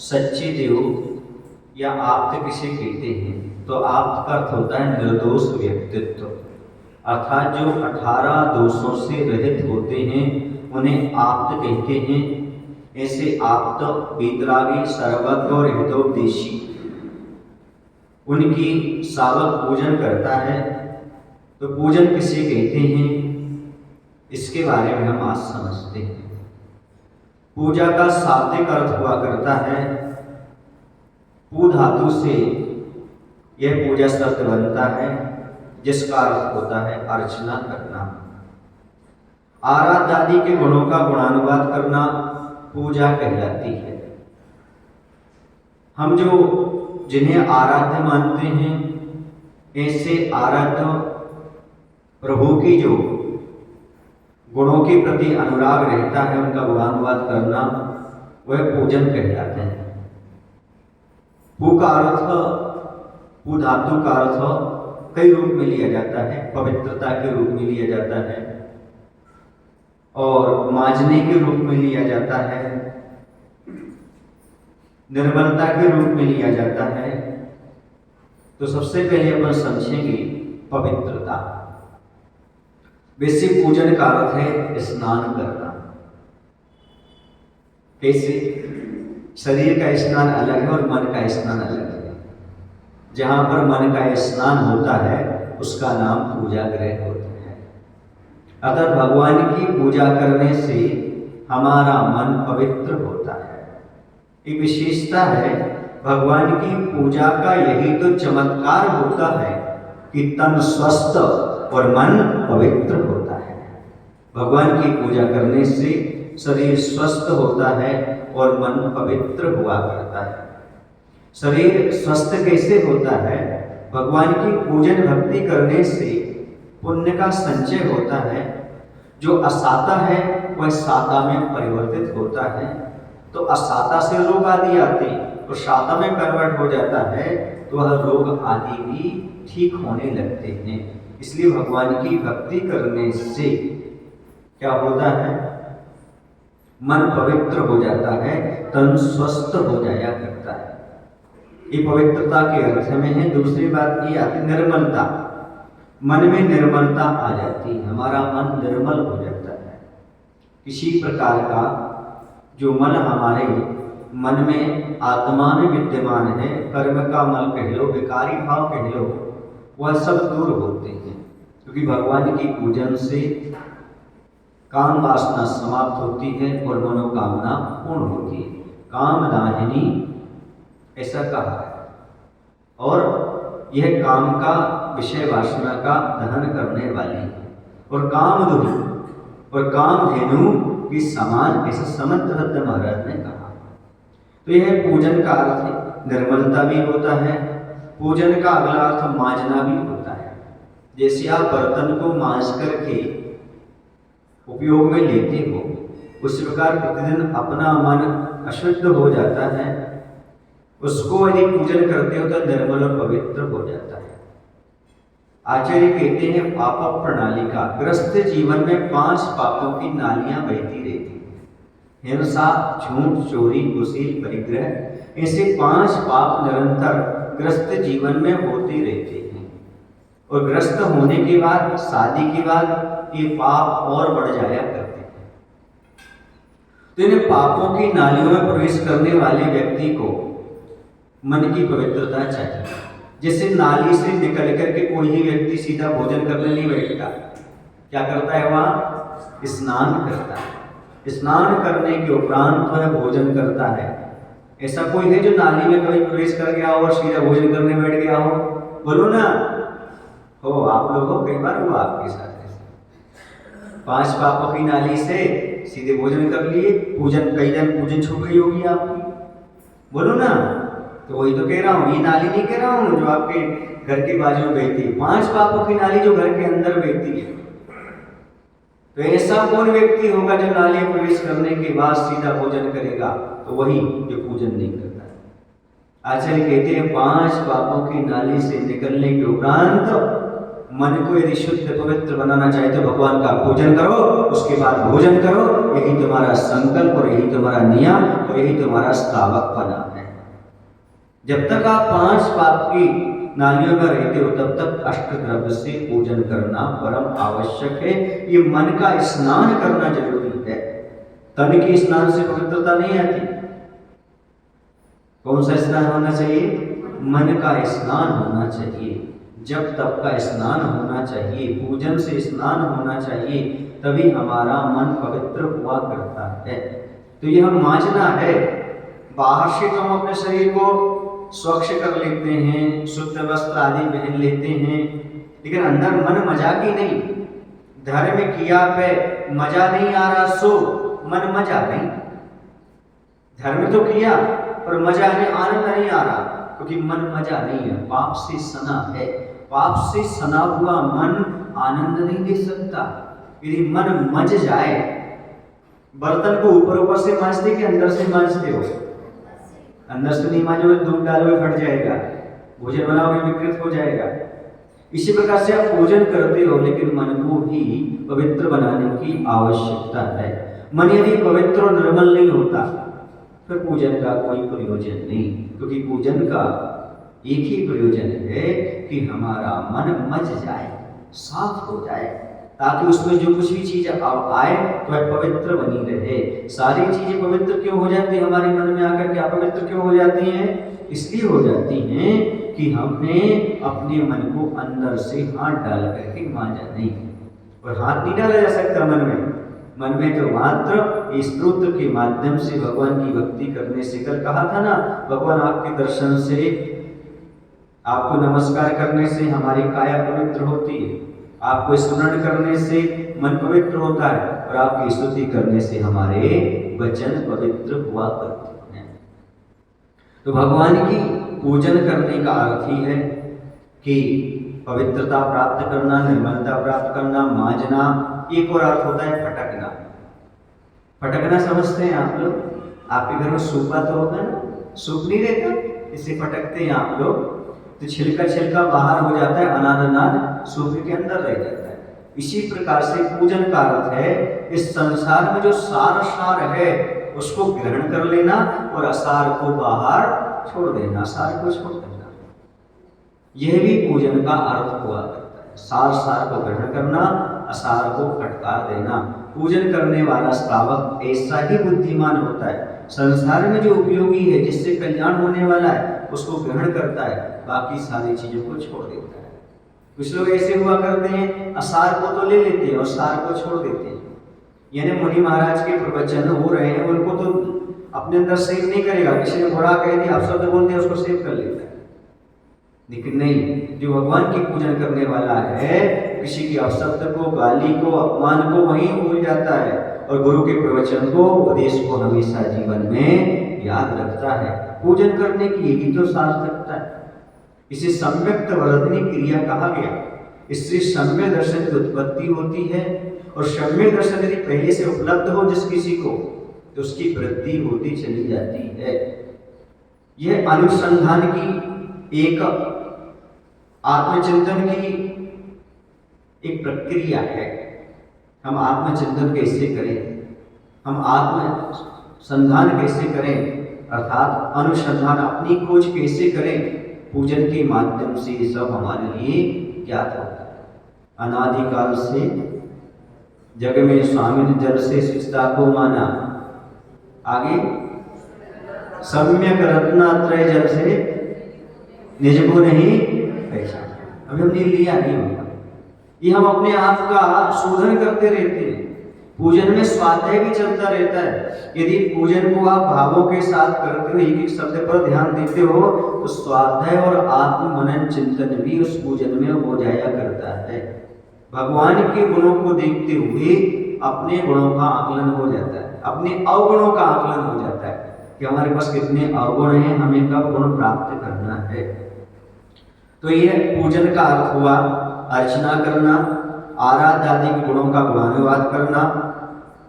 सच्चे देव या आप्त किसे कहते हैं, तो आप्त का अर्थ होता है निर्दोष व्यक्तित्व, अर्थात जो 18 दोषों से रहित होते हैं उन्हें आप्त कहते हैं। ऐसे आप्त वीतरागी, सर्वज्ञ और हितोपदेशी उनकी सावक पूजन करता है। तो पूजन किसे कहते हैं, इसके बारे में हम आज समझते हैं। पूजा का शाब्दिक अर्थ हुआ करता है, पू धातु से यह पूजा शब्द बनता है, जिसका अर्थ होता है अर्चना करना। आराध्य आदि के गुणों का गुणानुवाद करना पूजा कहलाती है। हम जो जिन्हें आराध्य मानते हैं, ऐसे आराध्य प्रभु की जो गुणों के प्रति अनुराग रहता है, उनका गुणानुवाद करना वह पूजन कहलाते हैं। पू का अर्थ, पू धातु का अर्थ कई रूप में लिया जाता है। पवित्रता के रूप में लिया जाता है और मांजने के रूप में लिया जाता है, निर्मलता के रूप में लिया जाता है। तो सबसे पहले अपन समझेंगे पवित्रता। वैसे पूजन का अर्थ है स्नान करना। कैसे? शरीर का स्नान अलग है और मन का स्नान अलग है। जहां पर मन का स्नान होता है उसका नाम पूजा गृह होता है। अतः भगवान की पूजा करने से हमारा मन पवित्र होता है। एक विशेषता है भगवान की पूजा का, यही तो चमत्कार होता है कि तन स्वस्थ और मन पवित्र होता है। भगवान की पूजा करने से शरीर स्वस्थ होता है और मन पवित्र हुआ करता है। शरीर स्वस्थ कैसे होता है? भगवान की पूजन भक्ति करने से पुण्य का संचय होता है। जो असाता है वह साता में परिवर्तित होता है। तो असाता से रोग आदि आते, तो साता में कन्वर्ट हो जाता है, तो वह रोग आदि भी ठीक होने लगते हैं। इसलिए भगवान की भक्ति करने से क्या होता है? मन पवित्र हो जाता है, तन स्वस्थ हो जाया करता है। ये पवित्रता के अर्थ में है। दूसरी बात ये आती निर्मलता। मन में निर्मलता आ जाती है, हमारा मन निर्मल हो जाता है। किसी प्रकार का जो मन हमारे मन में आत्मा में विद्यमान है, कर्म का मल कह लो, विकारी भाव कह लो, वह सब दूर होते हैं। क्योंकि भगवान की पूजन से काम वासना समाप्त होती है और मनोकामना पूर्ण होती है। काम दाहिनी ऐसा कहा है, और यह काम का विषय वासना का दहन करने वाली है। और काम दुही और काम धेनु के समान, ऐसा समंत महाराज ने कहा। तो यह पूजन का अर्थ है। निर्मलता भी होता है। पूजन का अगला अर्थ मांजना भी होता है। जैसे आप बर्तन को मांज करके उपयोग में लेते हो, उस प्रकार प्रतिदिन अपना मन अशुद्ध हो जाता है, उसको यदि पूजन करते हो तो निर्मल और पवित्र हो जाता है। आचार्य कहते हैं पाप प्रणालिका, ग्रस्त जीवन में 5 पापों की नालियां बहती रहती हैं। हिंसा, झूठ, चोरी, कुशील, परिग्रह, ऐसे 5 पाप निरंतर ग्रस्त जीवन में होते रहते हैं। और ग्रस्त होने के बाद, शादी के बाद ये पाप और बढ़ जाया करते हैं। तो इन पापों की नालियों में प्रवेश करने वाले व्यक्ति को मन की पवित्रता चाहिए। जैसे नाली से निकल करके कोई ही व्यक्ति सीधा भोजन करने नहीं बैठता, क्या करता है? वहाँ स्नान करता है। स्नान करने के उपरांत वह भोजन करता है। ऐसा कोई है जो नाली में कभी प्रवेश कर गया हो और सीधा भोजन करने बैठ गया हो? बोलो ना। हो, आप लोगों कई बार हुआ आपके साथ। 5 पापों की नाली से सीधे भोजन कर लिए, पूजन कई जन पूजन छूट गई होगी आपकी। बोलो ना। तो वही तो कह रहा हूँ, ये नाली नहीं कह रहा हूँ जो आपके घर के बाजू में बहती है। 5 पापों की नाली जो घर के अंदर बहती है। तो ऐसा कौन व्यक्ति होगा जो नाली में प्रवेश करने के बाद सीधा भोजन करेगा? तो वही जो पूजन नहीं करता है। आचार्य कहते हैं 5 पापों की नाली से निकलने के उपरांत मन को यदि शुद्ध पवित्र बनाना चाहे तो भगवान का पूजन करो, उसके बाद भोजन करो। यही तुम्हारा संकल्प और यही तुम्हारा नियम और यही तुम्हारा श्रावकपना है। जब तक आप 5 पाप की नालियों में रहते हो तब तक अष्टद्रव्य से पूजन करना परम आवश्यक है। ये मन का स्नान करना जरूरी है। तन के स्नान से पवित्रता नहीं आती। कौन सा स्नान होना चाहिए? मन का स्नान होना चाहिए, जब तप का स्नान होना चाहिए, पूजन से स्नान होना चाहिए, तभी हमारा मन पवित्र हुआ करता है। तो यह मांझना है। बाहर से तो हम अपने शरीर को स्वच्छ कर लेते हैं, शुद्ध वस्त्र आदि पहन लेते हैं, लेकिन अंदर मन मजाकी नहीं। धर्म किया पे मजा नहीं आ रहा सो मन मजा नहीं। धर्म तो किया पर मजा नहीं, आनंद नहीं आ रहा, क्योंकि मन मजा नहीं है, पाप से सना है। पाप से सना हुआ मन आनंद नहीं दे सकता। यदि मन मज जाए, बर्तन को ऊपर ऊपर से मांजते कि अंदर से मांजते हो? अंदर से नहीं मांजोगे, दूध डालोगे फट जाएगा, भोजन बनाओगे विकृत हो जाएगा। इसी प्रकार से आप पूजन करते हो, लेकिन मन को भी पवित्र बनाने की आवश्यकता है। मन यदि पवित्र और निर्मल नहीं होता फिर पूजन का कोई प्रयोजन नहीं, क्योंकि पूजन का एक ही प्रयोजन है कि हमारा मन मज जाए, साफ हो जाए, ताकि उसमें जो कुछ भी चीज आए तो वह पवित्र बनी रहे। सारी चीजें पवित्र क्यों हो जाती है हमारे मन में आकर के? अपवित्र क्यों हो जाती हैं? इसलिए हो जाती हैं कि हमने अपने मन को अंदर से हाथ डाल करके मांजा नहीं। और हाथ नहीं डाला जा सकता मन में। मन में तो मात्र स्तोत्र के माध्यम से भगवान की भक्ति करने से, कल कहा था ना, भगवान आपके दर्शन से, आपको नमस्कार करने से हमारी काया पवित्र होती है, आपको स्मरण करने से मन पवित्र होता है, और आपकी स्तुति करने से हमारे वचन पवित्र हुआ करते हैं। तो भगवान की पूजन करने का अर्थ ही है कि पवित्रता प्राप्त करना, निर्मलता प्राप्त करना, मांझना। एक और अर्थ होता है फटकना। फटकना समझते हैं आप लोग? आपके घर में सूपा तो होता है ना, सूप नहीं रहता, इसे फटकते हैं आप लोग, तो छिलका छिलका बाहर हो जाता है, अनाज अनाज सूप के अंदर रह जाता है। इसी प्रकार से पूजन का अर्थ है इस संसार में जो सार सार है उसको ग्रहण कर लेना और असार को बाहर छोड़ देना, सार को छोड़ देना। यह भी पूजन का अर्थ हुआ करता है। सार सार को ग्रहण करना, असार को फटकार देना। पूजन करने वाला श्रावक ऐसा ही बुद्धिमान होता है। संसार में जो उपयोगी है, जिससे कल्याण होने वाला है, उसको ग्रहण करता है, बाकी सारी चीजों को छोड़ देता है। कुछ लोग ऐसे हुआ करते हैं, असार को तो ले लेते हैं और सार को छोड़ देते हैं। यानी मुनि महाराज के प्रवचन हो रहे हैं, उनको तो अपने अंदर सेव नहीं करेगा, किसी ने बुरा कह दिया, आप शब्द बोलते हैं, उसको सेव कर लेता है। लेकिन नहीं, जो भगवान की पूजन करने वाला है, किसी की अपशब्द को, गाली को, अपमान को वहीं भूल जाता है और गुरु के प्रवचन को, उपदेश को हमेशा जीवन में याद रखता है। पूजन करने की यही तो सार्थकता है। इसे सम्यक्त वर्धनी क्रिया कहा गया। इससे सम्य दर्शन की उत्पत्ति होती है, और सम्य दर्शन यदि पहले से उपलब्ध हो जिस किसी को, तो उसकी वृद्धि होती चली जाती है। यह अनुसंधान की एक, आत्मचिंतन की एक प्रक्रिया है। हम आत्मचिंतन कैसे करें, हम आत्मसंधान कैसे करें, अर्थात अनुसंधान, अपनी खोज कैसे करें, पूजन के माध्यम से ये सब हमारे लिए ज्ञात होता है। अनादिकाल से जग में स्वामी ने जल से शिष्टा को माना, आगे सम्यक रत्नात्रय जल से निज को नहीं पहचाना। अभी हमने लिया नहीं होगा, ये हम अपने आप का शोधन करते रहते हैं। पूजन में स्वाध्याय भी चलता रहता है। यदि पूजन को आप भावों के साथ करते हो, एक एक शब्द पर ध्यान देते हो, तो स्वाध्याय और आत्म मनन चिंतन भी उस पूजन में हो जाया करता है। भगवान के गुणों को देखते हुए अपने गुणों का आकलन हो जाता है, अपने अवगुणों का आकलन हो जाता है कि हमारे पास कितने अवगुण हैं, हमें कब गुण प्राप्त करना है। तो यह पूजन का अर्थ हुआ अर्चना करना, आराध्य आदि के गुणों का गुणानुवाद करना,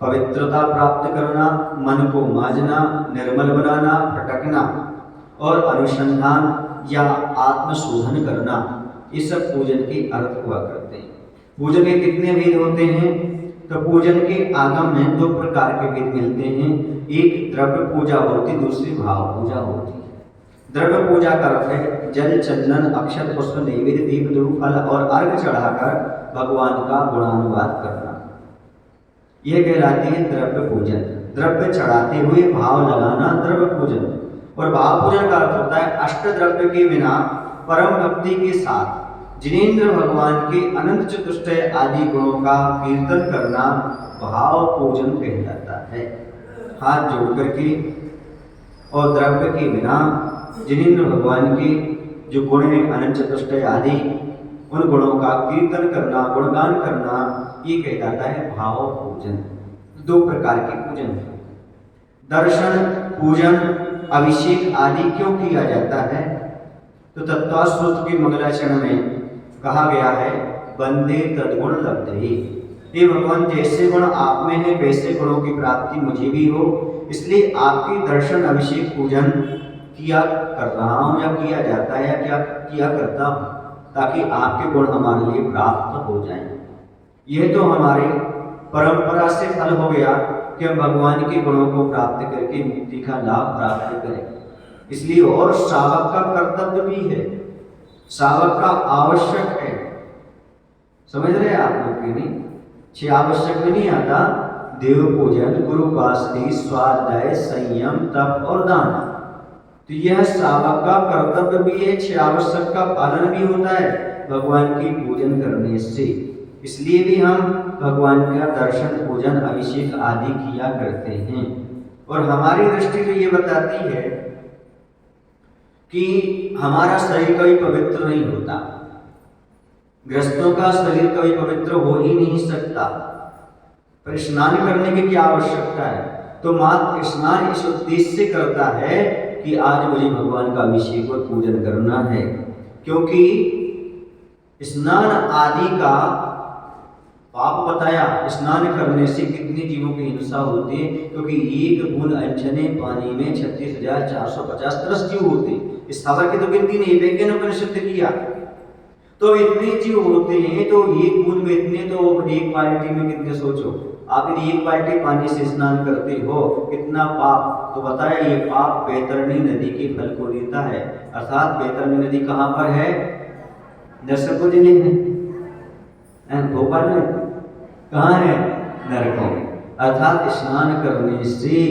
पवित्रता प्राप्त करना, मन को मांझना, निर्मल बनाना, फटकना, और अनुसंधान या आत्मशोधन करना। ये सब पूजन के अर्थ हुआ करते हैं। पूजन के कितने भेद होते हैं? तो पूजन के आगम में दो प्रकार के भेद मिलते हैं। एक द्रव्य पूजा होती, दूसरी भाव पूजा होती है। द्रव्य पूजा का अर्थ है जल, चंदन, अक्षत, पुष्प, नैवेद्य, दीप, धूप, फल और अर्घ चढ़ाकर भगवान का गुणानुवाद करना, यह कहलाती है द्रव्य पूजन। द्रव्य चढ़ाते हुए भाव लगाना द्रव्य पूजन। और भाव पूजन का अर्थ होता है अष्ट द्रव्य के बिना परम भक्ति के साथ जिनेंद्र भगवान के अनंत चतुष्टय आदि गुणों का कीर्तन करना भाव पूजन कहलाता है। हाथ जोड़ करके और द्रव्य के बिना जिनेंद्र भगवान के जो गुण हैं अनंत चतुष्टय आदि, उन गुणों का कीर्तन करना, गुणगान करना, ये कहलाता है भाव पूजन। दो प्रकार के पूजन हैं। दर्शन पूजन, अभिषेक आदि क्यों किया जाता है? तो तत्वाश्रुत के मंगलाचरण में कहा गया है बंदे तद्गुण लब्धे। हे भगवान, जैसे गुण आप में है वैसे गुणों की प्राप्ति मुझे भी हो, इसलिए आपके दर्शन, अभिषेक, पूजन किया कर रहा हूँ या किया जाता है या क्या किया करता हूँ, ताकि आपके गुण हमारे लिए प्राप्त हो जाएं। यह तो हमारे परंपरा से फल हो गया कि हम भगवान के गुणों को प्राप्त करके मुक्ति का लाभ प्राप्त करें। इसलिए और श्रावक का कर्तव्य भी है, श्रावक का आवश्यक है। समझ रहे आप लोग कि नहीं? छह आवश्यक में नहीं आता देव पूजन, गुरु उपासना, स्वाध्याय, संयम, तप और दान। तो यह श्रावक का कर्तव्य भी है। छह आवश्यक का पालन भी होता है भगवान की पूजन करने से। इसलिए भी हम भगवान का दर्शन, पूजन, अभिषेक आदि किया करते हैं। और हमारी दृष्टि तो ये बताती है कि हमारा शरीर कभी पवित्र नहीं होता, गृहस्थों का शरीर कभी पवित्र हो ही नहीं सकता, पर स्नान करने की क्या आवश्यकता है? तो मात्र स्नान इस उद्देश्य से करता है कि आज मुझे भगवान का अभिषेक और पूजन करना है, क्योंकि स्नान आदि का पाप बताया। स्नान करने से कितनी जीवों की हिंसा होती है, क्योंकि एक बूंद अनछने पानी में 36,450 तरस जीव होते हैं। इस खबर की तो गिनती नहीं, वैज्ञानिक उपनिषद ने किया। तो इतने जीव होते हैं, तो एक बूंद में इतने, तो एक बाल्टी में कितने सोचो। आप यदि एक बाल्टी पानी से स्नान करते हो, कितना पाप। तो बताया ये पाप बैतरणी नदी के फल को देता है। अर्थात बैतरणी नदी कहाँ पर है? नरसिंहपुर जिले में, भोपाल में। कहाँ है? नरकों में। अर्थात स्नान करने से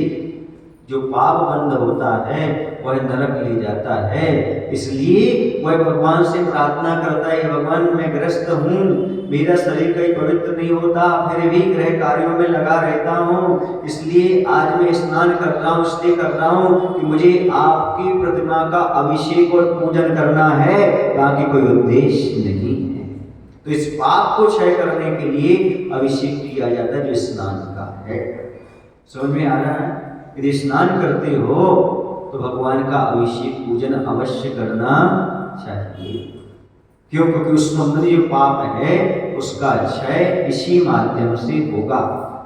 जो पाप बंद होता है वह नरक ले जाता है। इसलिए वह भगवान से प्रार्थना करता है, भगवान मैं ग्रस्त हूँ, मेरा शरीर कहीं पवित्र नहीं होता, फिर भी गृह कार्यों में लगा रहता हूँ, इसलिए आज मैं स्नान कर रहा हूँ। इसलिए कर रहा हूँ कि मुझे आपकी प्रतिमा का अभिषेक और पूजन करना है, बाकी कोई उद्देश्य नहीं है। तो इस पाप को क्षय करने के लिए अभिषेक किया जाता है, जो स्नान का है। समझ में आ रहा है? यदि स्नान करते हो तो भगवान का अभिषेक, पूजन अवश्य करना चाहिए। क्यों? क्योंकि उस संबंधी जो पाप है उसका क्षय इसी माध्यम से होगा।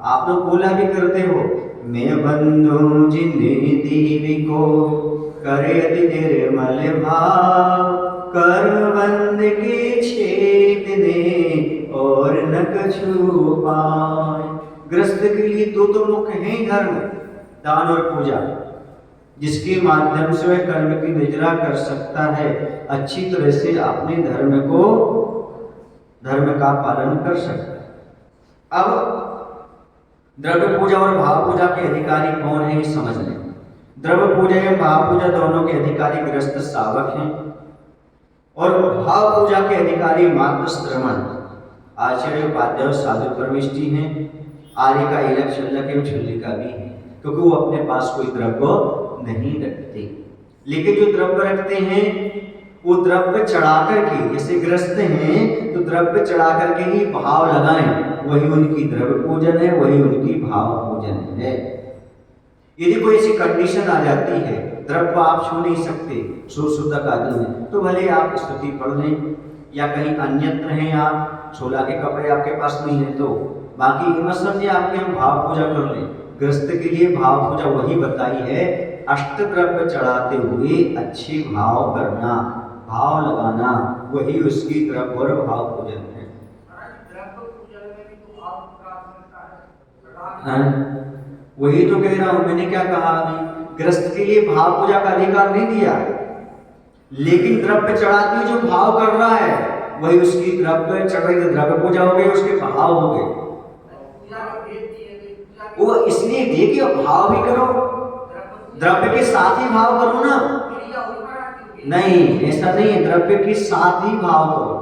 आप लोग बोला भी करते हो, मैं बंधु जिन्हें देवी को करे अति निर्मल भाव, कर बंद के छेद ने और न कछु पाए। ग्रस्त के लिए दो मुख्य हैं धर्म, दान और पूजा, जिसके माध्यम से वह कर्म की निजरा कर सकता है, अच्छी तरह से अपने धर्म का पालन कर सकता है। अब द्रव्य पूजा और भाव पूजा के अधिकारी कौन है ये समझ लें। द्रव्य पूजा एवं भाव पूजा दोनों के अधिकारी गृहस्थ श्रावक हैं, और भाव पूजा के अधिकारी मात्र श्रवण, आचार्य, उपाध्याय, साधु, परमिष्टि हैं। आर्य का इलक, शल्यक एवं छल्लिका भी है, क्योंकि वो अपने पास कोई द्रव्य नहीं रखते। लेकिन जो द्रव्य रखते हैं वो द्रव्य चढ़ा करके, जैसे ग्रस्त हैं तो द्रव्य चढ़ा करके ही भाव लगाएं, वही उनकी द्रव्य पूजन है, वही उनकी भाव पूजन है। यदि कोई ऐसी कंडीशन आ जाती है द्रव्य आप छू नहीं सकते शुद्धक आदि में, तो भले आप स्तुति पढ़ लें या कहीं अन्यत्र हैं, आप छोला के कपड़े आपके पास नहीं है तो बाकी मत समझिए आपके हम भाव पूजा कर लें। ग्रस्त के लिए भाव पूजा वही बताई है, अष्ट द्रव्य चढ़ाते हुए अच्छे भाव करना। भाव लगाना, वही उसकी द्रव्य और भाव पूजन है। वही तो कह रहा हूं, मैंने क्या कहा अभी, ग्रस्त के लिए भाव पूजा का अधिकार नहीं दिया, लेकिन द्रव्य चढ़ाती जो भाव कर रहा है वही उसकी द्रव्य चढ़ रही, द्रव्य पूजा हो गई, उसके भाव हो गए। वो इसलिए दिए कि भाव भी करो, द्रव्य के साथ ही भाव करो ना। नहीं, ऐसा नहीं है, द्रव्य के साथ ही भाव करो,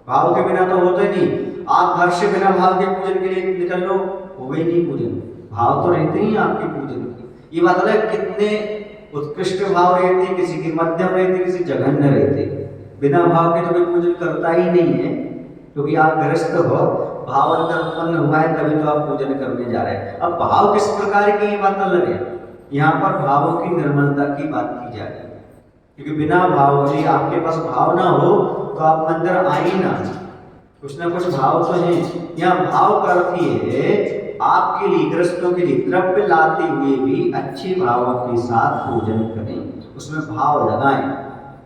भाव के बिना तो होता ही नहीं। आप घर से बिना भाव के पूजन के लिए निकल लो, हो गई नहीं पूजन, भाव तो रहते ही आपके पूजन की। ये बात अलग, कितने उत्कृष्ट भाव रहते, किसी के मध्यम रहते, किसी जघन्य रहते, बिना भाव के तो कोई पूजन करता ही नहीं है, क्योंकि आप ग्रस्त हो, भाव अंदर उत्पन्न हुआ है तभी तो आप पूजन करने जा रहे हैं। अब भाव किस प्रकार की, ये बात अलग है, यहाँ पर भावों की निर्मलता की बात की जा रही है, क्योंकि बिना भाव के, आपके पास भाव ना हो तो आप मंदिर आए ना, कुछ ना कुछ भाव तो है। यहाँ भाव का अर्थ ये है आपके लिए, ग्रस्तों के लिए द्रव्य लाते हुए भी अच्छे भावों के साथ पूजन करें, उसमें भाव लगाएं,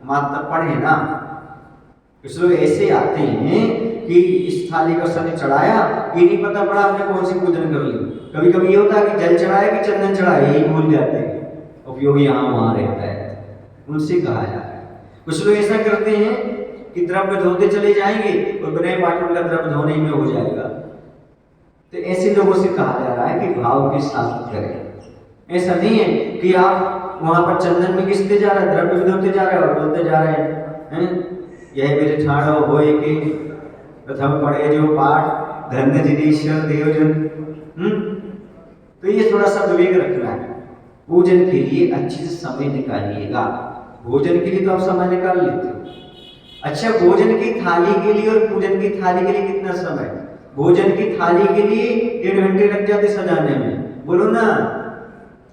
मात्र पढ़े ना। कुछ लोग ऐसे आते हैं कि इस थाली का सन चढ़ाया, ये नहीं पता पड़ा हमने कौन सी पूजन कर ली। कभी कभी ये होता है कि जल चढ़ाया कि चंदन चढ़ाया, यही भूल जाते हैं, उपयोग यहाँ वहाँ रहता है, उनसे कहा जा रहा है। कुछ लोग ऐसा करते हैं कि द्रव्य धोते चले जाएंगे और बिना पाठ का द्रव्य धोने में हो जाएगा, तो ऐसे लोगों से कहा जा रहा है कि भाव के साथ करें। ऐसा नहीं है कि आप वहां पर चंदन में घिसते जा रहे हैं, द्रव्य भी धोते जा रहे हैं और बोलते जा रहे हैं यह मेरे ठाड़ो होए के प्रथम पढ़े जो पाठ धन्य जिनेश्वर देवजन। तो ये थोड़ा सा विवेक रखना है। पूजन के लिए अच्छे से समय निकालिएगा, भोजन के लिए तो आप समय निकाल लेते हो, अच्छा भोजन की थाली के लिए और पूजन की थाली के लिए कितना समय? भोजन की थाली के लिए 1.5 घंटे लग जाते सजाने में, बोलो ना।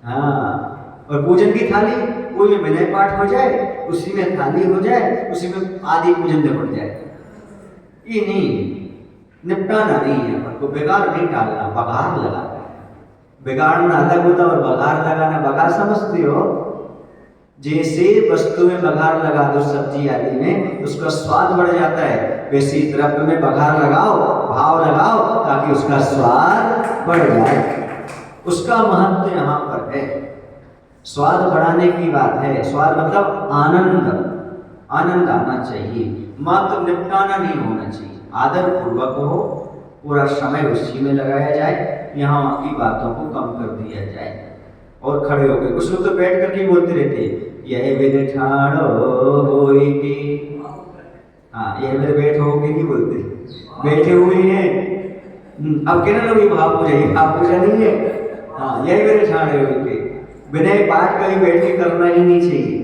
हाँ, और पूजन की थाली कोई में विनय पाठ हो जाए, उसी में थाली हो जाए, उसी में आदि पूजन निपट जाए। ये नहीं, निपटाना नहीं है, अपन को बेकार नहीं डालना, बघार लगाना। बिगाड़ना अलग होता और बघार लगाना, बघार समझते हो? जैसे वस्तु में बघार लगा दो सब्जी आदि में, उसका स्वाद बढ़ जाता है, वैसे द्रव्य में बघार लगाओ, भाव लगाओ, ताकि उसका स्वाद बढ़ जाए। उसका महत्व यहाँ पर है, स्वाद बढ़ाने की बात है। स्वाद मतलब आनंद, आनंद आना चाहिए, मात्र निपटाना नहीं होना चाहिए। आदर पूर्वक हो, पूरा समय उसी में लगाया जाए, यहाँ की बातों को कम कर दिया जाए और खड़े हो गए। कुछ लोग तो बैठ करके बोलते रहते, यह मेरे ठाड़ो होए के, हाँ यह मेरे बैठ हो के नहीं बोलते, बैठे हुए हैं। अब कहना लोग ये भाव पूजा, ये भाव पूजा नहीं है। हाँ, यही मेरे ठाड़े होए के। विनय पाठ कहीं बैठ के करना ही नहीं चाहिए,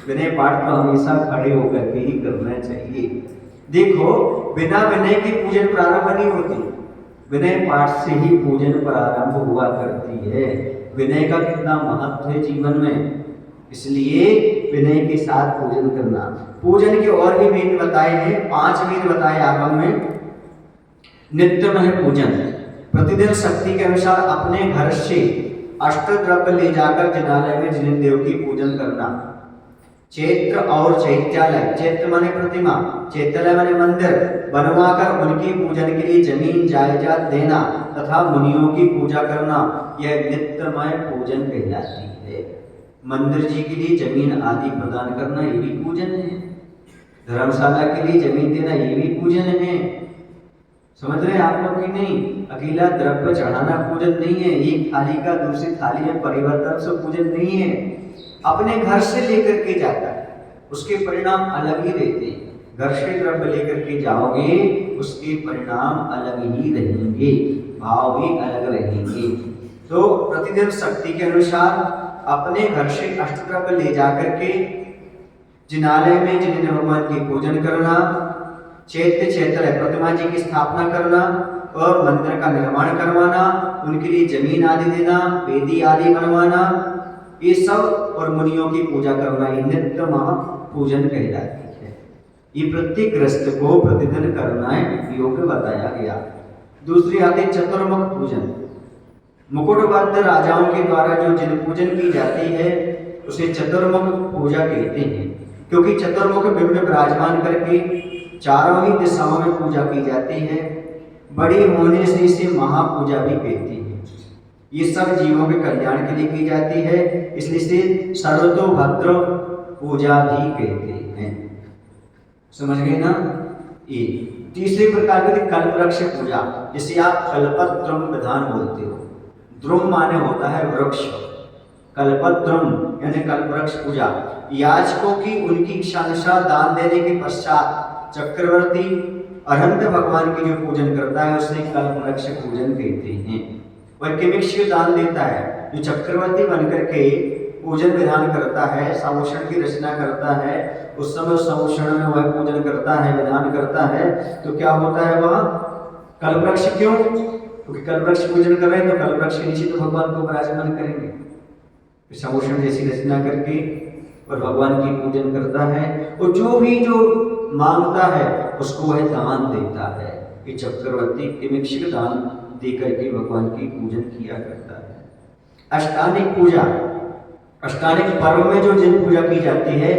विनय पाठ को हमेशा खड़े होकर के ही करना चाहिए। देखो, बिना विनय के पूजन प्रारंभ नहीं होती, विनय पाठ से ही पूजन प्रारंभ हुआ करती है। विनय का कितना महत्व है जीवन में, इसलिए विनय के साथ पूजन करना। पूजन के और भी वेद बताए हैं, 5 वेद बताए आगम में। नित्यम है पूजन, प्रतिदिन शक्ति के अनुसार अपने घर से अष्टद्रव्य ले जाकर जिनालय में जिनेंद्रियों की पूजन करना। चैत्र और चैत्यालय, चैत्र माने प्रतिमा, चैत्यालय माने मंदिर बनवाकर उनकी पूजन के लिए जमीन जायदाद देना तथा मुनियों की पूजा करना, यह नित्यमय पूजन कहलाती है। मंदिर जी के लिए जमीन आदि प्रदान करना, ये भी पूजन है। धर्मशाला के लिए जमीन देना, ये भी पूजन है। समझ रहे हैं आप लोग की नहीं? अकेला द्रव्य चढ़ाना पूजन नहीं है, एक थाली का दूसरी थाली में परिवर्तन से पूजन नहीं है। अपने घर से लेकर के जाता है, उसके परिणाम अलग ही रहते हैं। घर से द्रव्य लेकर के जाओगे, उसके परिणाम अलग ही रहेंगे, भाव भी अलग रहेंगे। तो प्रतिदिन शक्ति के अनुसार अपने घर से अष्टद्रव्य ले जाकर के जिनालय में जिनेंद्र भगवान की पूजन करना, चैत्य चैत्यालय प्रतिमा जी की स्थापना करना और मंदिर का निर्माण करवाना, उनके लिए जमीन आदि देना, वेदी आदि बनवाना, ये सब और मुनियों की पूजा करना, ये नित्य महापूजन कहलाती है। ये प्रत्येक ग्रस्त को प्रतिदिन करना है, योग्य बताया गया। दूसरी आती चतुर्मुख पूजन। मुकुटबद्ध राजाओं के द्वारा जो जिन पूजन की जाती है उसे चतुर्मुख पूजा कहते हैं, क्योंकि चतुर्मुख बिंब विराजमान करके चारों ही दिशाओं में पूजा की जाती है। बड़ी होने से इसे महापूजा भी कहती है। ये सब जीवों के कल्याण के लिए की जाती है, इसलिए इसे सर्वतोभद्र पूजा भी कहते हैं। समझ गए ना? ये तीसरे प्रकार की कल्पवृक्ष पूजा, जिसे आप कल्पद्रुम विधान बोलते हो। द्रुम माने होता है वृक्ष, कल्पद्रुम यानी कल्पवृक्ष पूजा। याचकों की उनकी इच्छानुसार दान देने के पश्चात चक्रवर्ती अनंत भगवान की जो पूजन करता है उसे कल्पवृक्ष पूजन कहते हैं। वह किमिक्ष दान देता है, जो चक्रवर्ती बनकर के पूजन विधान करता है, समूषण की रचना करता है, उस समय समूषण में वह पूजन करता है, विधान करता है, तो क्या होता है वह कल्पवृक्ष। क्यों? क्योंकि कल्पवृक्ष पूजन कर रहे हैं तो कल्पवृक्ष के नीचे तो भगवान को विराजमान करेंगे। समूषण जैसी रचना करके और भगवान की पूजन करता है, और जो भी जो मांगता है उसको वह दान देता है। कि चक्रवर्ती किमिक्षिक दान देकर के भगवान की पूजन किया करता है। अष्टानिक पूजा, अष्टानिक पर्व में जो जिन पूजा की जाती है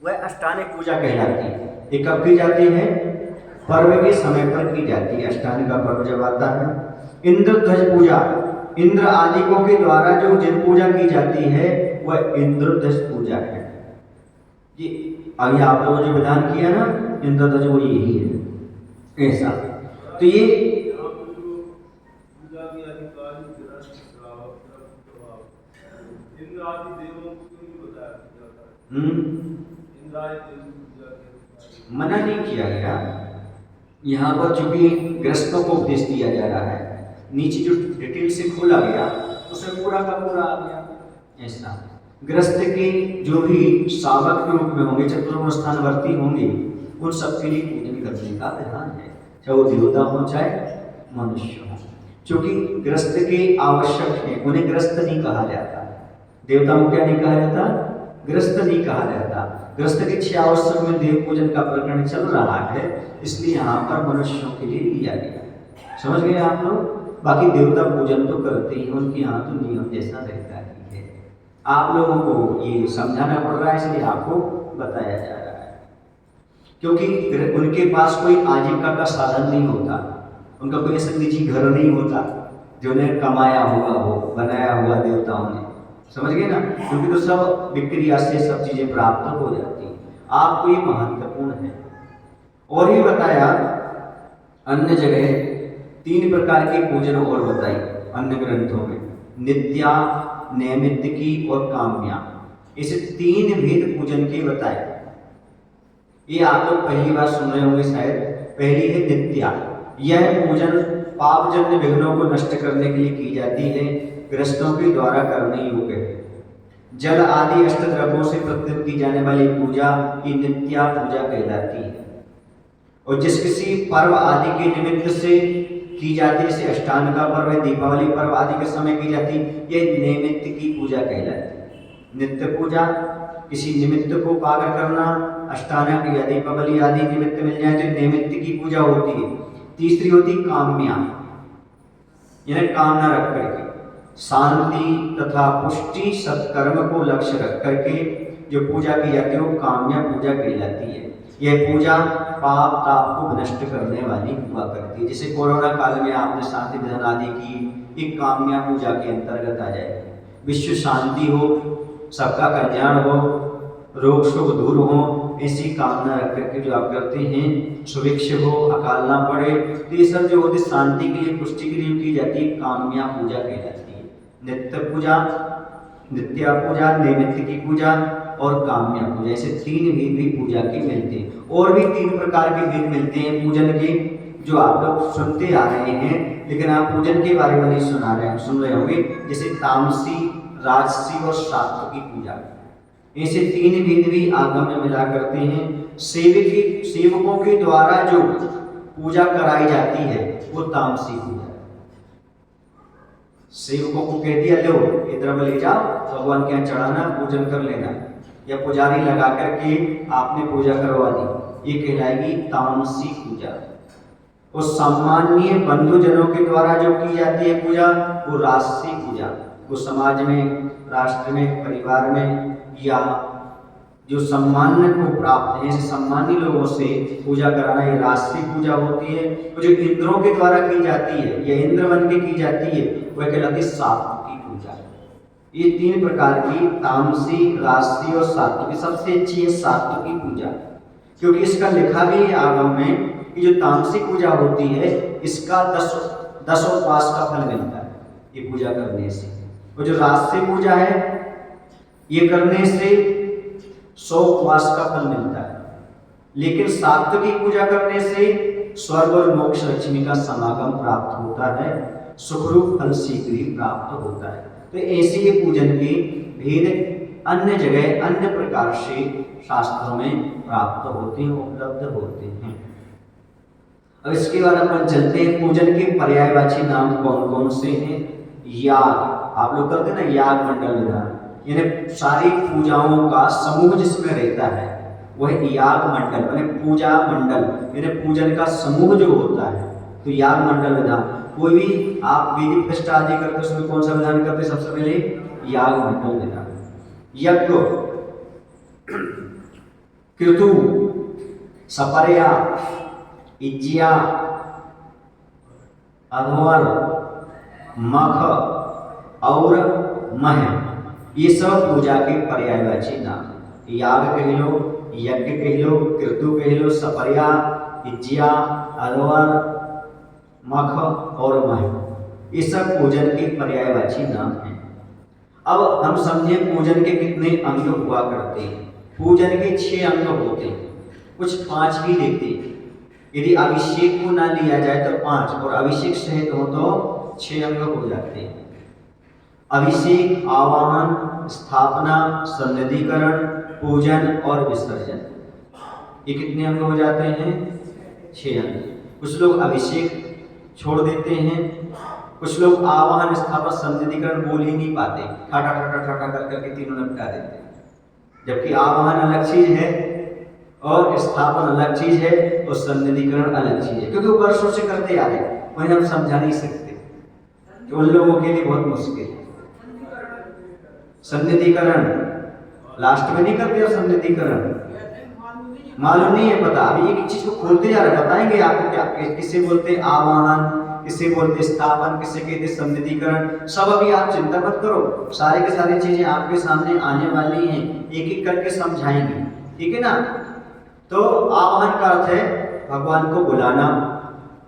वह अष्टानिक पूजा कहलाती है। ये कब की जाती है? पर्व के समय पर की जाती है। अष्टानिक का पर्व जब आता है। इंद्रध्वज पूजा, इंद्र आदिकों के द्वारा जो जिन पूजा की जाती है वह इंद्रध्वज पूजा है। ये अभी आप लोगों ने जो विधान किया ना इंद्रध्वज, वो यही है ऐसा। तो ये मना नहीं किया गया। यहाँ पर चूंकि ग्रस्तों को उपदेश दिया जा रहा है, नीचे जो डिटेल से खोला गया उसमें पूरा का पूरा आ गया ऐसा। ग्रस्त के जो भी सावक के रूप में होंगे, चतुर्वस्थानवर्ती होंगे, उन सबके लिए पूजन करने का विधान है, चाहे वो देवता हो चाहे मनुष्य हो। क्योंकि ग्रस्त के आवश्यक है, उन्हें ग्रस्त नहीं कहा जाता। देवता को क्या नहीं कहा जाता? ग्रस्त नहीं कहा जाता। ग्रस्त के 6 आवश्यक में देव पूजन का प्रकरण चल रहा है, इसलिए यहाँ पर मनुष्यों के लिए लिया गया। समझ गए आप लोग? बाकी देवता पूजन तो करते ही, उनके यहाँ तो नियम जैसा रहता ही है। आप लोगों को ये समझाना पड़ रहा है, इसलिए आपको बताया जा रहा है। क्योंकि उनके पास कोई आजीविका का साधन नहीं होता, उनका कोई ऐसा निजी घर नहीं होता जो उन्हें कमाया हुआ हो, बनाया हुआ देवताओं ने। समझ गए ना? क्योंकि तो सब विक्रिया से सब चीजें प्राप्त हो जाती हैं। आपको ये महत्वपूर्ण है। और ये बताया अन्य जगह 3 प्रकार के पूजन और बताई अन्य ग्रंथों में, नित्या, नैमित्तिकी और काम्या। इसे 3 भेद पूजन के बताए। ये आप लोग पहली बार सुन रहे होंगे शायद। पहली है नित्या, यह पूजन पापजन्य विघ्नों को नष्ट करने के लिए की जाती है, गृहस्थों के द्वारा करने योग्य है। जल आदि अष्टद्रव्यों से प्रस्तुत की जाने वाली पूजा ये नित्या पूजा कहलाती है। और जिस किसी पर्व आदि के निमित्त से की जाती है, जैसे अष्टांग का पर्व है, दीपावली पर्व आदि के समय की जाती, ये नैमित्तिक की पूजा कहलाती है। नित्य पूजा किसी निमित्त को पाकर करना, अष्टांग या दीपावली आदि निमित्त मिल जाए तो नैमित्तिक की पूजा होती है। तीसरी होती काम्या, यानी कामना रख करके, शांति तथा पुष्टि सत्कर्म को लक्ष्य रख करके जो पूजा की जाती है वो काम्या पूजा कहलाती है। यह पूजा पाप ताप को नष्ट करने वाली हुआ करती है। जैसे कोरोना काल में आपने शांति विधान आदि की, एक काम्या पूजा के अंतर्गत आ जाएगी। विश्व शांति हो, सबका कल्याण हो, रोग शोक दूर हो, ऐसी कामना रख करके जो आप करते हैं, सुभिक्ष हो, अकाल ना पड़े, तो ये सब जो होती शांति के लिए, पुष्टि के लिए की जाती है, काम्या पूजा कहलाती है। नित्य पूजा, नित्या पूजा, नैमित्तिकी पूजा और काम्या पूजा, ऐसे 3 भेद भी पूजा के मिलते हैं। और भी 3 प्रकार के भेद मिलते हैं पूजन के, जो आप लोग सुनते आ रहे हैं, लेकिन आप पूजन के बारे में नहीं सुन रहे होंगे। जैसे तामसी, राजसी और सात्विकी पूजा, ऐसे 3 भेद भी आगम में मिला करते हैं। सेवकों के द्वारा जो पूजा कराई जाती है वो तामसी पूजा। सेवकों को कह दिया, लो ये द्रव्य ले जाओ, भगवान के यहाँ चढ़ाना, पूजन कर लेना, या पुजारी लगा करके आपने पूजा करवा दी, ये कहलाएगी तामसी पूजा। और सामान्य बंधुजनों के द्वारा जो की जाती है पूजा, वो राष्ट्रीय पूजा, वो समाज में, राष्ट्र में, परिवार में या जो सम्मान को प्राप्त है, सम्मानी लोगों से पूजा कराना, ये राष्ट्रीय पूजा होती है। तो जो इंद्रों के द्वारा की जाती है या इंद्र बन के की जाती है, वह कहलाती है सात्विकी पूजा। ये 3 प्रकार की, तामसी, राष्ट्रीय और सात्विकी। सबसे अच्छी है सात्विकी पूजा, क्योंकि इसका लिखा भी है आगम में कि जो तामसिक पूजा होती है इसका 10 उपवास का फल मिलता है ये पूजा करने से, और जो राष्ट्रीय पूजा है ये करने से 100 उपवास का फल मिलता है। लेकिन सात्विकी पूजा करने से स्वर्ग और मोक्ष लक्ष्मी का समागम प्राप्त होता है, सुखरूप फल शीघ्र ही प्राप्त होता है। तो ऐसे ये पूजन की भेद अन्य जगह अन्य प्रकार से शास्त्रों में प्राप्त होते हैं, उपलब्ध होते हैं। अब इसके बाद अपन चलते हैं पूजन के पर्यायवाची नाम कौन कौन से हैं। याग, आप लोग करते हैं ना याग मंडल विधान, यानी सारी पूजाओं का समूह जिसमें रहता है वह याग मंडल, यानी पूजा मंडल, यानी पूजन का समूह जो होता है, तो याग मंडल विधान। कोई भी आप वैदिक फेस्ट आदि करते उसमें कौन सा विधान करते? सबसे पहले याग मंडल विधान। यज्ञ, क्रतु, सपर्या, इज्जिया, अध्वर, मख और मह, ये सब पूजा के पर्यायवाची नाम। याग कह लो, यज्ञ कह लो, क्रतु कह लो, सपर्या, इज्जिया, अध्वर, मख और मह, ये सब पूजन के पर्यायवाची नाम हैं। अब हम समझे पूजन के कितने अंग हुआ करते हैं। पूजन के 6 अंग होते हैं, कुछ 5 भी देते हैं। यदि अभिषेक को ना लिया जाए तो 5, और अभिषेक सहित हो तो 6 अंग हो जाते हैं। अभिषेक, आवाहन, स्थापना, सन्निधिकरण, पूजन और विसर्जन, ये कितने अंग हो जाते हैं? 6 अंग। कुछ लोग अभिषेक छोड़ देते हैं, कुछ लोग आवाहन, स्थापना, सन्निधिकरण बोल ही नहीं पाते, ठाटा ठाटा ठाटा कर करके तीनों निपटा देते हैं। जबकि आवाहन अलग चीज है और स्थापन अलग चीज है और सन्निधिकरण अलग चीज है, क्योंकि वो वर्षों से करते आ रहे हैं, वही हम समझा नहीं सकते, तो उन लोगों के लिए बहुत मुश्किल है। सन्निधिकरण लास्ट में नहीं करते, और सन्निधिकरण मालूम नहीं है, पता। अभी एक चीज को खोलते जा रहे, बताएंगे आपको क्या किसे बोलते आवाहन, किसे बोलते स्थापन, किसे कहते सन्निधिकरण, सब अभी आप चिंता मत करो, सारे के सारी चीजें आपके सामने आने वाली हैं, एक एक करके समझाएंगे, ठीक है ना। तो आवाहन का अर्थ है भगवान को बुलाना,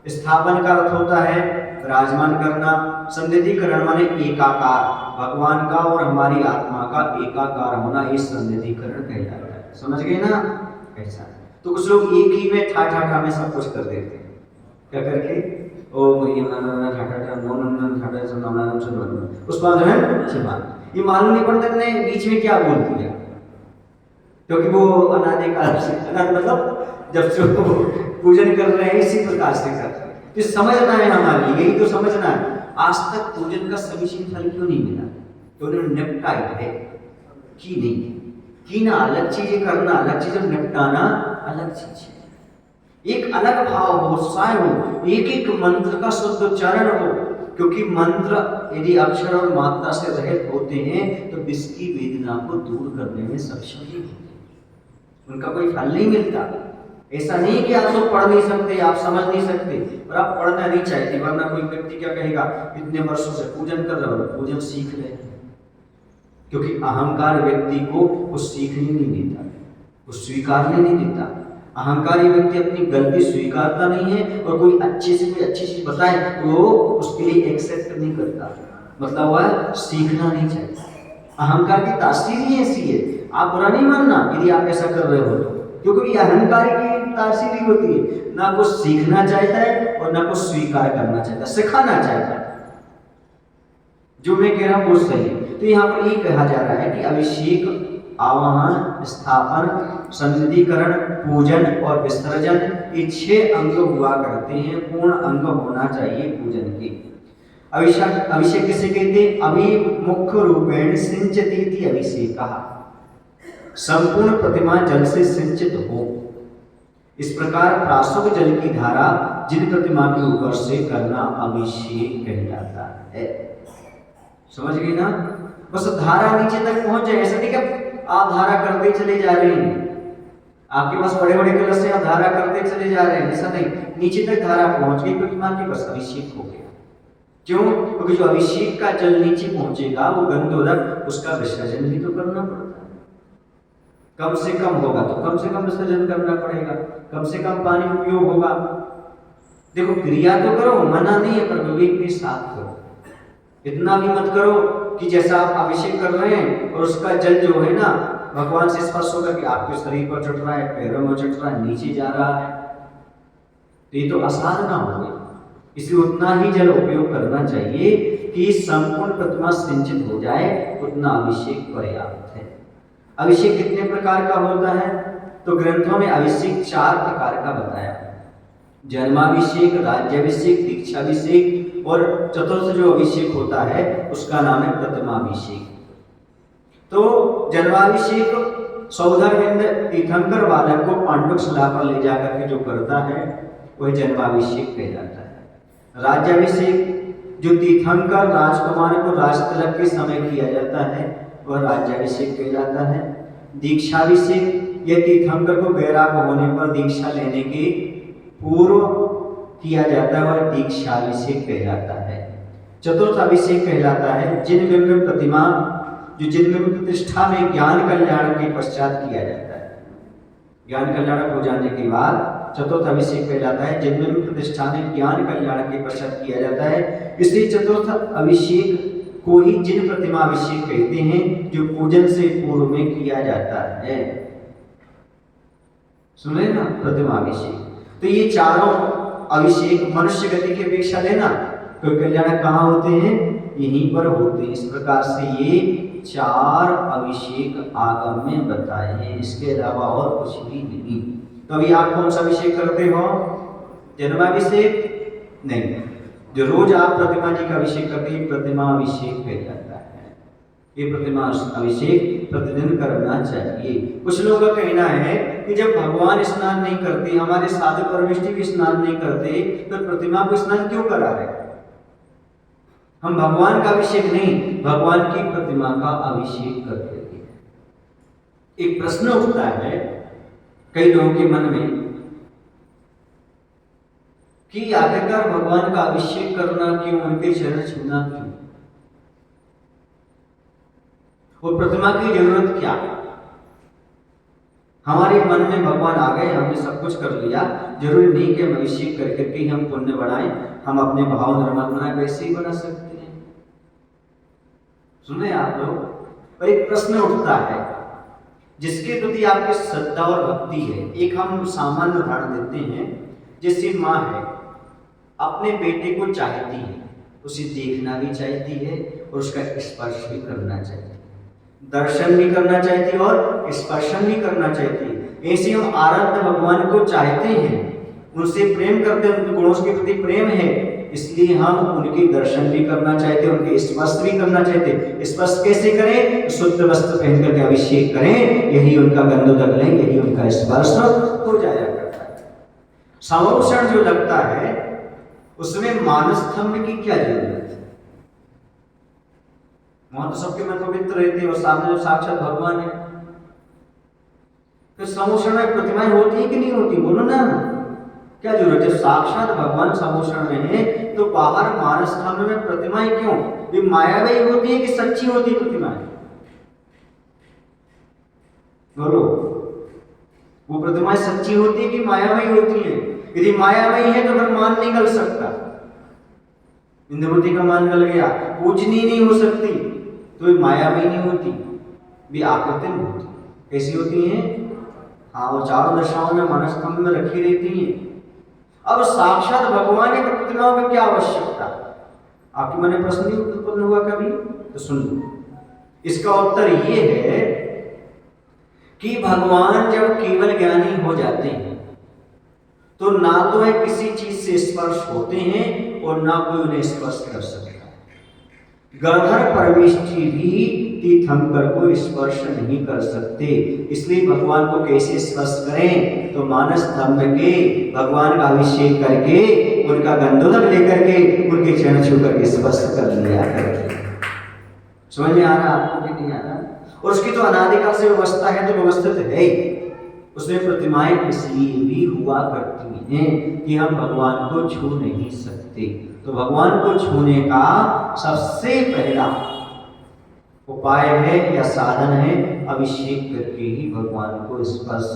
स्थापन का अर्थ होता है विराजमान करना, सन्निधिकरण माने एकाकार, भगवान का और हमारी आत्मा का एकाकार होना, ये सन्निधिकरण कहलाता है। समझ गए ना? ऐसा। तो कुछ लोग एक ही में ठा ठा ठा में सब कुछ कर देते हैं, क्या करके ये मालूम नहीं पड़ता ने बीच में क्या बोल दिया, क्योंकि वो अनादिकाल से, मतलब जब से पूजन कर रहे हैं इसी प्रकार से कर रहे हैं। तो समझना है हमारे लिए, यही तो समझना है। आज तक पूजन का समीचीन फल क्यों नहीं मिला? तो उन्होंने निपटाया है कि नहीं की ना, अलग चीजें करना अलग चीज, निपटाना अलग चीज है। एक अलग भाव हो, उत्साह हो, एक एक मंत्र का शुद्ध उच्चारण हो, क्योंकि मंत्र यदि अक्षर और मात्रा से रहित होते हैं तो विश्व की वेदना को दूर करने में सक्षम नहीं होते, उनका कोई फल नहीं मिलता। ऐसा नहीं कि आप लोग पढ़ नहीं सकते, आप समझ नहीं सकते, पर आप पढ़ना नहीं चाहते, वरना कोई व्यक्ति क्या कहेगा, इतने वर्षों से पूजन कर रहे हो, पूजन सीख रहे हैं। क्योंकि अहंकार व्यक्ति को कुछ सीखने नहीं देता, कुछ स्वीकारने नहीं देता। अहंकारी व्यक्ति अपनी गलती स्वीकारता नहीं है, और कोई अच्छे से कोई अच्छी चीज बताए तो वो उसके लिए एक्सेप्ट नहीं करता, मतलब वह सीखना नहीं चाहता। अहंकार की तासीर ही ऐसी है, आप बुरा नहीं मानना यदि आप ऐसा कर रहे हो तो, क्योंकि अहंकार की तासीर ही होती है, ना कुछ सीखना चाहता है और ना कुछ स्वीकार करना चाहता, सिखाना चाहता है। जो मैं कह रहा हूँ वो सही है। तो यहाँ पर ये कहा जा रहा है कि अभिषेक, आवाहन, स्थापन, सन्निधिकरण, पूजन और विसर्जन, ये 6 अंग हुआ करते हैं, पूर्ण अंग होना चाहिए पूजन के। अभिषेक किसे कहते हैं? अभिमुख रूपेण सिंचती अभिषेकः, संपूर्ण प्रतिमा जल से सिंचित हो। इस प्रकार प्राशुभ जल की धारा जिन प्रतिमा के ऊपर से करना अभिषेक कहलाता है। समझ गए ना? बस धारा नीचे तक पहुंच जाए, ऐसा नहीं कि आप धारा करते चले जा रहे हैं, आपके पास बड़े बड़े कलश से आप धारा करते चले जा रहे हैं, ऐसा नहीं, नीचे तक धारा पहुंच गई प्रतिमा की, बस अभिषेक हो गया। क्यों? क्योंकि जो अभिषेक का जल नीचे पहुंचेगा वो गंधोदक, उसका विसर्जन भी तो करना पड़ता है। कम से कम होगा तो कम से कम विसर्जन करना पड़ेगा, कम से कम पानी उपयोग होगा। देखो क्रिया तो करो, मना नहीं है, पर विवेक के साथ करो। इतना भी मत करो कि जैसा आप अभिषेक कर रहे हैं और उसका जल जो है ना भगवान से स्पर्श होकर के आपके शरीर पर चढ़ रहा है, पैरों में चढ़ रहा है, नीचे जा रहा है, तो ये तो असाधना हो गई। इसलिए उतना ही जल उपयोग करना चाहिए कि संपूर्ण प्रतिमा सिंचित हो जाए, उतना अभिषेक पर्याप्त है। अभिषेक कितने प्रकार का होता है? तो ग्रंथों में अभिषेक 4 प्रकार का बताया, जन्माभिषेक, राज्याभिषेक, दीक्षाभिषेक और चतुर्थ जो अभिषेक होता है उसका नाम है प्रतिमाभिषेक। तो जन्माभिषेक सौधर्मेंद्र तीर्थंकर बालक को पांडुक शिला पर ले जाकर के जो करता है वह जन्माभिषेक कहलाता है। राज्याभिषेक जो तीर्थंकर राजकुमार को राजतिलक के समय किया जाता है वह राज्याभिषेक कहलाता है। दीक्षाभिषेक यह तीर्थंकर को वैराग होने पर दीक्षा लेने के पूर्व किया जाता है, वह दीक्षाभिषेक कहलाता है। चतुर्थ अभिषेक कहलाता है जिन बिंब प्रतिमा जो जिनमें प्रतिष्ठा में ज्ञान कल्याण के पश्चात किया जाता है। ज्ञान कल्याण हो जाने के बाद चतुर्थ अभिषेक कहलाता है जिनमें प्रतिष्ठा में ज्ञान कल्याण के पश्चात किया जाता है। इसलिए चतुर्थ अभिषेक को ही जिन प्रतिमा अभिषेक कहते हैं जो पूजन से पूर्व में किया जाता है। सुने ना, प्रतिमा अभिषेक। तो ये चारों अभिषेक मनुष्य गति की अपेक्षा लेना कोई कल्याण कहाँ होते हैं? यहीं पर होते हैं। इस प्रकार से ये 4 अभिषेक आगम में बताए हैं, इसके अलावा और कुछ भी नहीं। तो अभी आप कौन सा अभिषेक करते हो? जन्माभिषेक नहीं, जो रोज आप प्रतिमा जी का अभिषेक करते हैं प्रतिमा अभिषेक कहलाता है। ये प्रतिमा अभिषेक प्रतिदिन करना चाहिए। कुछ लोगों का कहना है कि जब भगवान स्नान नहीं करते, हमारे साधु परमेष्ठी भी स्नान नहीं करते, तो प्रतिमा को स्नान क्यों करा रहे? हम भगवान का अभिषेक नहीं, भगवान की प्रतिमा का अभिषेक करते हैं। एक प्रश्न उठता है कई लोगों के मन में कि आखिरकार भगवान का अभिषेक करना क्यों, उनके चरण छूना क्यों, और प्रतिमा की जरूरत क्या? हमारे मन में भगवान आ गए, हमने सब कुछ कर लिया, जरूरी नहीं कि हम अभिषेक कर करके हम पुण्य बढ़ाएं, हम अपने भाव निर्मल बनाए, वैसे ही बना सकते हैं। सुने आप लोग, पर एक प्रश्न उठता है जिसके प्रति आपकी श्रद्धा और भक्ति है। एक हम सामान्य उदाहरण देते हैं, जैसे माँ है अपने बेटे को चाहती है, उसे देखना भी चाहती है और उसका स्पर्श भी करना चाहती है, दर्शन भी करना चाहती है और स्पर्शन भी करना चाहती है। ऐसे हम आराध्य भगवान को चाहते हैं, उनसे प्रेम करते हैं, उनके गुणों के प्रति प्रेम है, इसलिए हम उनके दर्शन भी करना चाहते हैं, उनके स्पर्श भी करना चाहते हैं। स्पर्श कैसे करें? शुद्ध वस्त्र पहन करके अभिषेक करें, यही उनका गंधोदक लें, यही उनका स्पर्श हो जाया करता है। संवत्सर जो लगता है उसमें मानस्तंभ की क्या जरूरत है? वहां तो सबके मन पवित्र रहते हैं और सामने जो साक्षात भगवान है, तो समोषण में प्रतिमाएं होती है कि नहीं होती? बोलो ना, क्या जरूरत है? साक्षात भगवान समोषण में है तो बाहर मानस्तंभ में प्रतिमाएं क्यों? ये मायावी होती है कि सच्ची होती है प्रतिमाएं? बोलो, वो प्रतिमाएं सच्ची होती है कि मायावी होती है? यदि मायावी है तो फिर मान नहीं गल सकता। इंद्रवती का मान गल गया, पूजनी नहीं हो सकती, तो ये मायावी नहीं होती, भी आकृति में होती। कैसी होती हैं? हाँ, वो चारों दशाओं में मनस्तंभ में रखी रहती हैं। अब साक्षात भगवान की प्रतिमाओं में क्या आवश्यकता? आपके मन में प्रश्न नहीं उत्पन्न हुआ कभी? तो सुन लो, इसका उत्तर ये है कि भगवान जब केवल ज्ञानी हो जाते हैं तो ना तो है किसी चीज से स्पर्श होते हैं और ना कोई उन्हें स्पर्श कर सकता है। गणधर परमेष्ठी भी तीर्थंकर को स्पर्श नहीं कर सकते। इसलिए भगवान को कैसे स्पर्श करें? तो मानस धर्म के भगवान का अभिषेक करके, उनका गंधोदक लेकर के, उनके चरण छू करके स्पर्श कर लिया करके। समझ में आ रहा आपको कि नहीं आ रहा? और उसकी तो अनादिकाल से व्यवस्था है, तो व्यवस्थित है ही। उसमें प्रतिमाएं इसलिए भी हुआ करती हैं कि हम भगवान को छू नहीं सकते। तो भगवान को छूने का सबसे पहला उपाय है या साधन है, अभिषेक करके ही भगवान को स्पर्श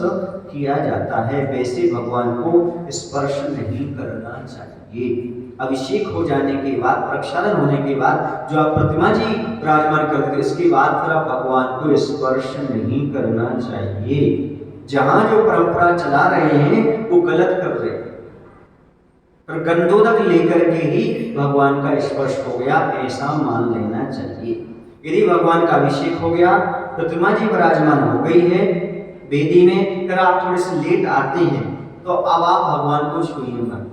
किया जाता है। वैसे भगवान को स्पर्श नहीं करना चाहिए। अभिषेक हो जाने के बाद, प्रक्षालन होने के बाद जो आप प्रतिमा जी विराजमान करते थे, इसके बाद फिर आप भगवान को स्पर्श नहीं करना चाहिए। जहां जो परंपरा चला रहे हैं वो गलत कर रहे हैं। पर गंधोदक लेकर के ही भगवान का स्पर्श हो गया, ऐसा मान लेना चाहिए। यदि भगवान का अभिषेक हो गया, प्रतिमा जी विराजमान हो गई है वेदी में, फिर आप थोड़े से लेट आते हैं, तो अब आप भगवान को छूइए मत।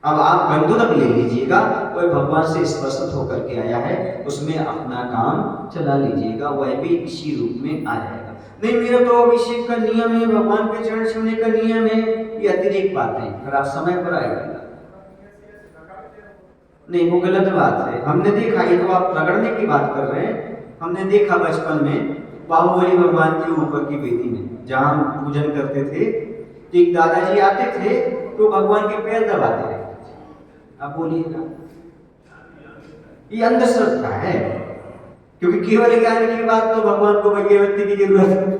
अब आप गंधोदक ले लीजिएगा, कोई भगवान से स्पर्शित होकर के आया है, उसमें अपना काम चला लीजिएगा, वह भी इसी रूप में आ जाएगा। नहीं, मेरा तो अभिषेक का नियम है, भगवान के चरण छूने का नियम है, ये अतिरिक्त बातें हैं। फिर आप समय पर आएगा, नहीं वो गलत बात है। हमने देखा, ये तो आप रगड़ने की बात कर रहे हैं। हमने देखा बचपन में बाहुबली भगवान के ऊपर की वेदी में जहां हम पूजन करते थे, तो एक दादाजी आते थे तो भगवान के पैर दबाते रहे। अब बोलिएगा, ये अंधश्रद्धा है, क्योंकि केवल ज्ञान की बात तो भगवान को भगवती की जरूरत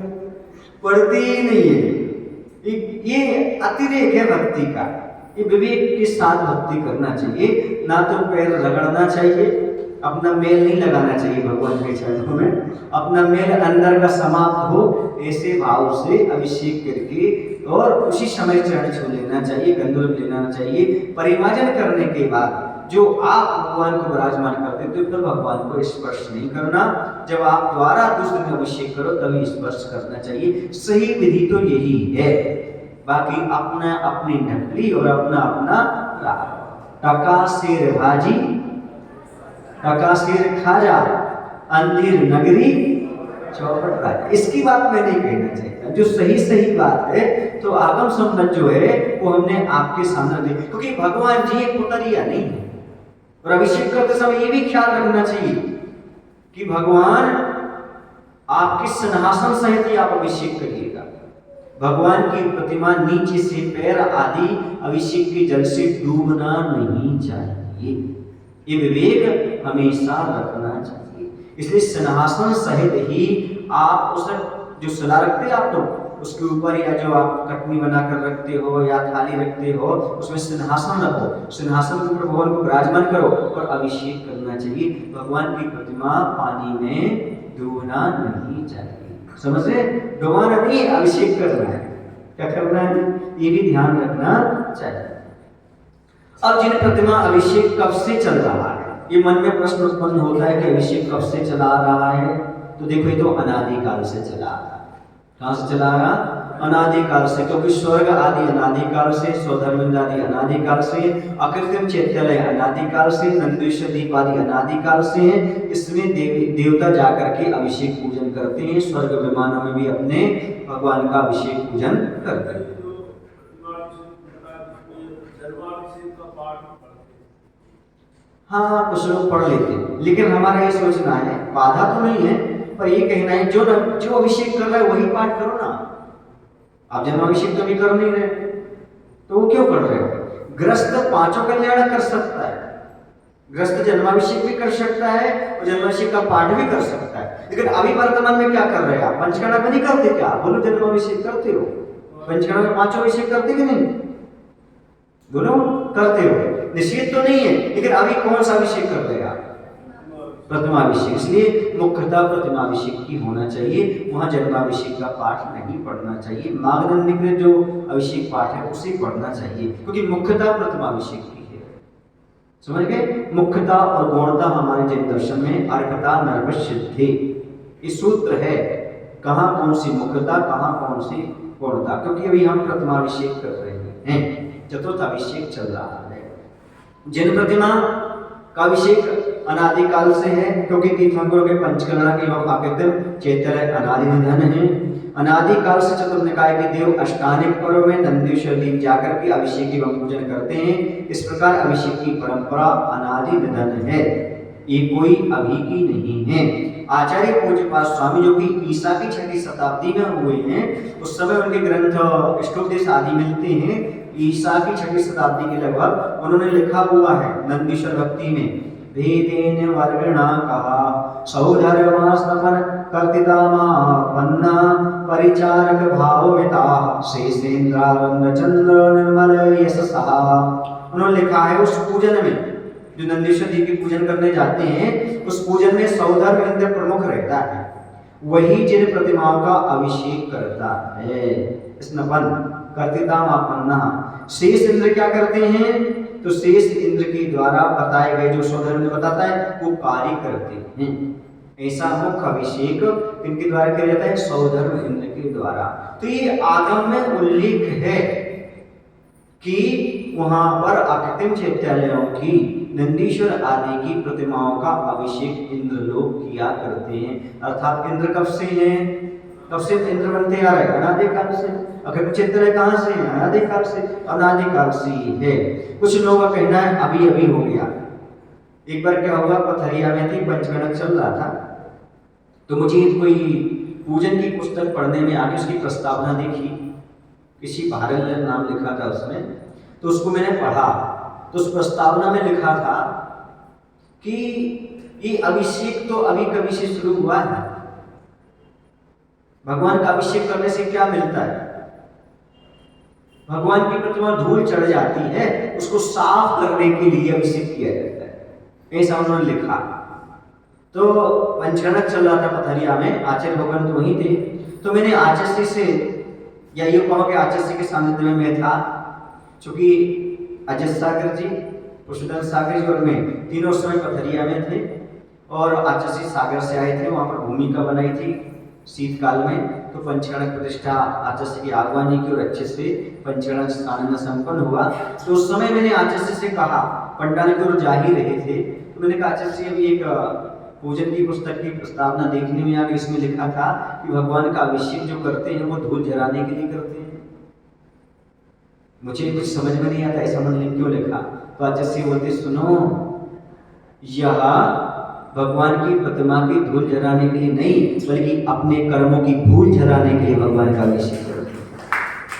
पड़ती ही नहीं है। ये अतिरेक है भक्ति का। ये विवेक के साथ भक्ति करना चाहिए, ना तो पैर रगड़ना चाहिए, अपना मेल नहीं लगाना चाहिए भगवान के चरणों में, अपना मेल अंदर का समाप्त हो, ऐसे भाव से अभिषेक करके और उसी समय चरण छू लेना चाहिए, गंधोदक लेना चाहिए। परिमार्जन करने के बाद जो आप भगवान को विराजमान करते थे, फिर भगवान को स्पर्श नहीं करना। जब आप द्वारा दूसरे में अभिषेक करो तभी स्पर्श करना चाहिए। सही विधि तो यही है। बाकी अपना अपनी नकली और अपना अपना टका शेर भाजी, टका शेर खाजा, अंधेर नगरी चौपट राजा, इसकी बात मैं नहीं कहना चाहता। जो सही सही बात है, तो आगम संबंध जो है वो हमने आपके सामने दी, क्योंकि भगवान जी एक पुतरिया नहीं है। और अभिषेक करते समय ये भी ख्याल रखना चाहिए कि भगवान आपके सिंहासन सहित ही आप अभिषेक करिएगा। भगवान की प्रतिमा नीचे से पैर आदि अभिषेक के जल से डूबना नहीं चाहिए। ये विवेक हमेशा रखना चाहिए। इसलिए सिंहासन सहित ही आप उस जो सला रखते हैं आप लोग, उसके ऊपर या जो आप कटनी बनाकर रखते हो या थाली रखते हो, उसमें सिंहासन रखो, सिंहासन के ऊपर भगवान को विराजमान करो और अभिषेक करना चाहिए। भगवान की प्रतिमा पानी में डूबना नहीं चाहिए। समझ रहे? डुबाना नहीं, अभिषेक करना है। क्या करना है? ये भी ध्यान रखना चाहिए। अब जिन प्रतिमा अभिषेक कब से चल रहा है, ये मन में प्रश्न उत्पन्न होता है कि अभिषेक कब से चला रहा है। तो देखो, ये तो अनादिकाल से चला रहा है। कहां से चला रहा? अनादिकाल से, क्योंकि स्वर्ग आदि अनादिकाल से, स्वधर्म आदि अनादिकाल से, अकृत्रिम चैत्यालय अनादिकाल से, नंदीश्वर दीप आदि अनादिकाल से है। इसमें देवता जाकर के अभिषेक पूजन करते हैं। स्वर्ग विमानों में भी अपने भगवान का अभिषेक पूजन करते हैं। हाँ, कुछ लोग पढ़ लेते हैं, लेकिन हमारा ये सोचना है, बाधा तो नहीं है, पर ये कहना है जो अभिषेक कर रहा है वही पाठ करो ना। आप जन्माभिषेक तो भी कर नहीं रहे, तो वो क्यों कर रहे हो? ग्रस्त पांचों कल्याण कर सकता है, ग्रस्त जन्माभिषेक भी कर सकता है और जन्माभिषेक का पाठ भी कर सकता है। लेकिन अभी वर्तमान में क्या कर रहे हैं आप? पंचकर्मा में नहीं करते क्या? बोलो, जन्माभिषेक करते हो? पंचकर्मा में पांचों अभिषेक करते कि नहीं? बोलो, करते हो। निषेध तो नहीं है, लेकिन अभी कौन सा अभिषेक कर रहे हैं आप? प्रतिमाभिषेक। इसलिए मुख्यतः प्रतिमाभिषेक की होना चाहिए, वहां जन्माभिषेक का पाठ नहीं पढ़ना चाहिए। मागदंड के जो अभिषेक पाठ है उसे पढ़ना चाहिए, क्योंकि मुख्यतः प्रतिमाभिषेक की है। समझ गए? मुख्यता और गौणता हमारे जैन दर्शन में अर्कता नर्वसिद्धि, ये सूत्र है। कहाँ कौन सी मुख्यता, कहाँ कौन सी गौणता, क्योंकि अभी हम प्रतिमाभिषेक कर रहे हैं, चतुर्थ अभिषेक चल रहा है। जिन प्रतिमा का अभिषेक अनादिकाल से है, क्योंकि तीर्थंकरों के पंचकलना की आकृतिम चैतन्य अनादि निधन है। अनादिकाल से चतुर्निकाय के देव अष्टानिक पर्व में नंदीश्वर दीप जाकर के अभिषेक एवं पूजन करते हैं। इस प्रकार अभिषेक की परंपरा अनादि निधन है, ये कोई अभी की नहीं है। आचार्य पूज्यपाद स्वामी जो कि ईसा की 6वीं शताब्दी में हुए हैं, उस समय उनके ग्रंथ ष्टोपदेश आदि मिलते हैं। ईसा की 6वीं शताब्दी के लगभग उन्होंने लिखा हुआ है नंदीश्वर भक्ति में, भेदेन वर्गणा कहा सौधर्मास्तपन कर्तितामापन्ना परिचारक भावमिता शेषेन्द्रानंद चंद्र निर्मल यशसा। उन्होंने लिखा है उस पूजन में, जो नंदीश्वर जी की पूजन करने जाते हैं, उस पूजन में सौधर्म इंद्र प्रमुख रहता है, वही जिन प्रतिमाओं का अभिषेक करता है। स्नपन कर्तितामापन्ना, शेष इंद्र क्या करते हैं, तो शेष इंद्र के द्वारा बताए गए जो सौधर्म बताता है वो कार्य करते हैं। ऐसा मुख्य अभिषेक इनके द्वारा किया जाता है, सौधर्म इंद्र के द्वारा। तो ये आगम में उल्लेख है कि वहां पर अकृत्रिम चैत्यालयों की नंदीश्वर आदि की प्रतिमाओं का अभिषेक इंद्र लोग किया करते हैं। अर्थात इंद्र कब से हैं, कब से इंद्र बनते आ रहे, अनादिकाल से। अकृत्रिम चैत्यालय कहां से है, अनादिकाल से, अनादिकाल से ही है। कुछ लोगों का कहना है अभी अभी हो गया। एक बार क्या हुआ, पथरिया में थी, पंचगणक चल रहा था, तो मुझे कोई पूजन की पुस्तक पढ़ने में आगे उसकी प्रस्तावना देखी, किसी भारत ने नाम लिखा था उसमें, तो उसको मैंने पढ़ा। तो उस प्रस्तावना में लिखा था कि ये अभिषेक तो अभी कभी से शुरू हुआ है। भगवान का अभिषेक करने से क्या मिलता है, भगवान की प्रतिमा धूल चढ़ जाती है, उसको साफ करने के लिए अभिषेक किया जाता है, ऐसा उन्होंने लिखा। तो पंचगणक चल रहा था पथरिया में, आचार्य भगवान तो वहीं थे। तो मैंने आचार्य से, या ये कहो कि आचार्य के सानिध्य में मैं था, चूंकि अजय सागर जी, पुरुषोत्तम सागर जी और मैं तीनों समय पथरिया में थे, और आचार्य सागर से आए थे। वहां पर भूमिका बनाई थी शीतकाल में, तो पंचगणक प्रतिष्ठा आचार्य की आगवानी की और अच्छे से पंचगणक स्थान में संपन्न हुआ। तो उस समय मैंने आचार्य से कहा, पंडाल की ओर जा ही रहे थे, तो मैंने कहा आचार्य अभी एक पूजन की पुस्तक की प्रस्तावना देखने में आ गई, इसमें लिखा था कि भगवान का अभिषेक जो करते हैं वो धूल जलाने के लिए करते हैं। मुझे कुछ समझ में नहीं आता ऐसा उन्होंने क्यों लिखा। तो आचार्य बोलते सुनो, यह भगवान की प्रतिमा की धूल जलाने के लिए नहीं, बल्कि अपने कर्मों की भूल जलाने के लिए भगवान का अभिषेक करते हैं।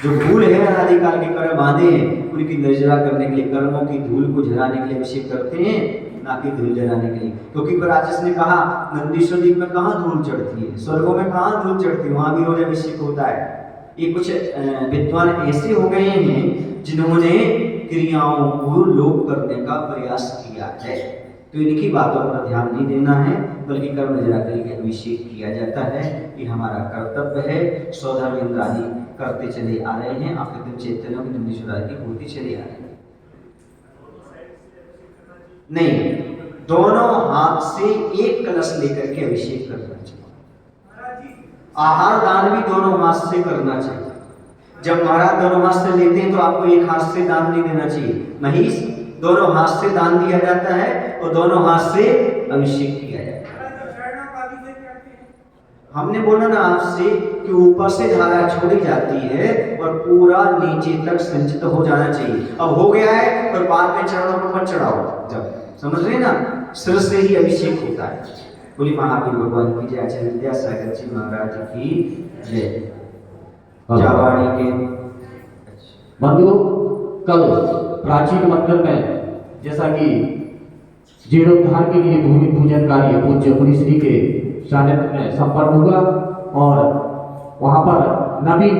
जो भूल है अनादिकाल के कर्म बांधे हैं, उनकी निर्जरा करने के लिए, कर्मों की धूल को जलाने के लिए अभिषेक करते हैं, ना कि धूल जलाने के लिए। क्योंकि पराचस ने कहा नंदीश्वर द्वीप में कहाँ धूल चढ़ती है, स्वर्गों में कहाँ धूल चढ़ती है, वहां भी रोज अभिषेक होता है। ये कुछ विद्वान ऐसे हो गए हैं जिन्होंने क्रियाओं को लोप करने का प्रयास किया है। तो इनकी बातों पर ध्यान नहीं देना है, बल्कि कर्म निजरा के लिए अभिषेक किया जाता है। ये हमारा कर्तव्य है। सौधर्म इंद्र आदि करते चले आ रहे हैं, अकृत्रिम चैतन्यों की नंदीश्वर आदि की होती चले आ रही है। नहीं, दोनों हाथ से एक कलश लेकर के अभिषेक करना चाहिए। आहार दान भी दोनों हाथ से करना चाहिए। जब महाराज दोनों हाथ से लेते हैं तो आपको एक हाथ से दान नहीं देना चाहिए। महिष दोनों हाथ से दान दिया जाता है और दोनों हाथ से अभिषेक किया जाता है। हमने बोला ना आपसे कि ऊपर से धारा छोड़ी जाती है और पूरा नीचे तक संचित हो जाना चाहिए। अब हो गया है और बाद में चरणों पर मत चढ़ाओ, जब समझ रहे ना, सिर से ही अभिषेक होता है। बोली महावीर भगवान की जय, आचार्य विद्यासागर जी महाराज की जय। जावाणी के बंधु, कल प्राचीन मंदिर में जैसा कि जीर्णोद्धार के लिए भूमि पूजन कार्य पूज्य मुनिश्री के सानिध्य में संपन्न हुआ और वहां पर नवीन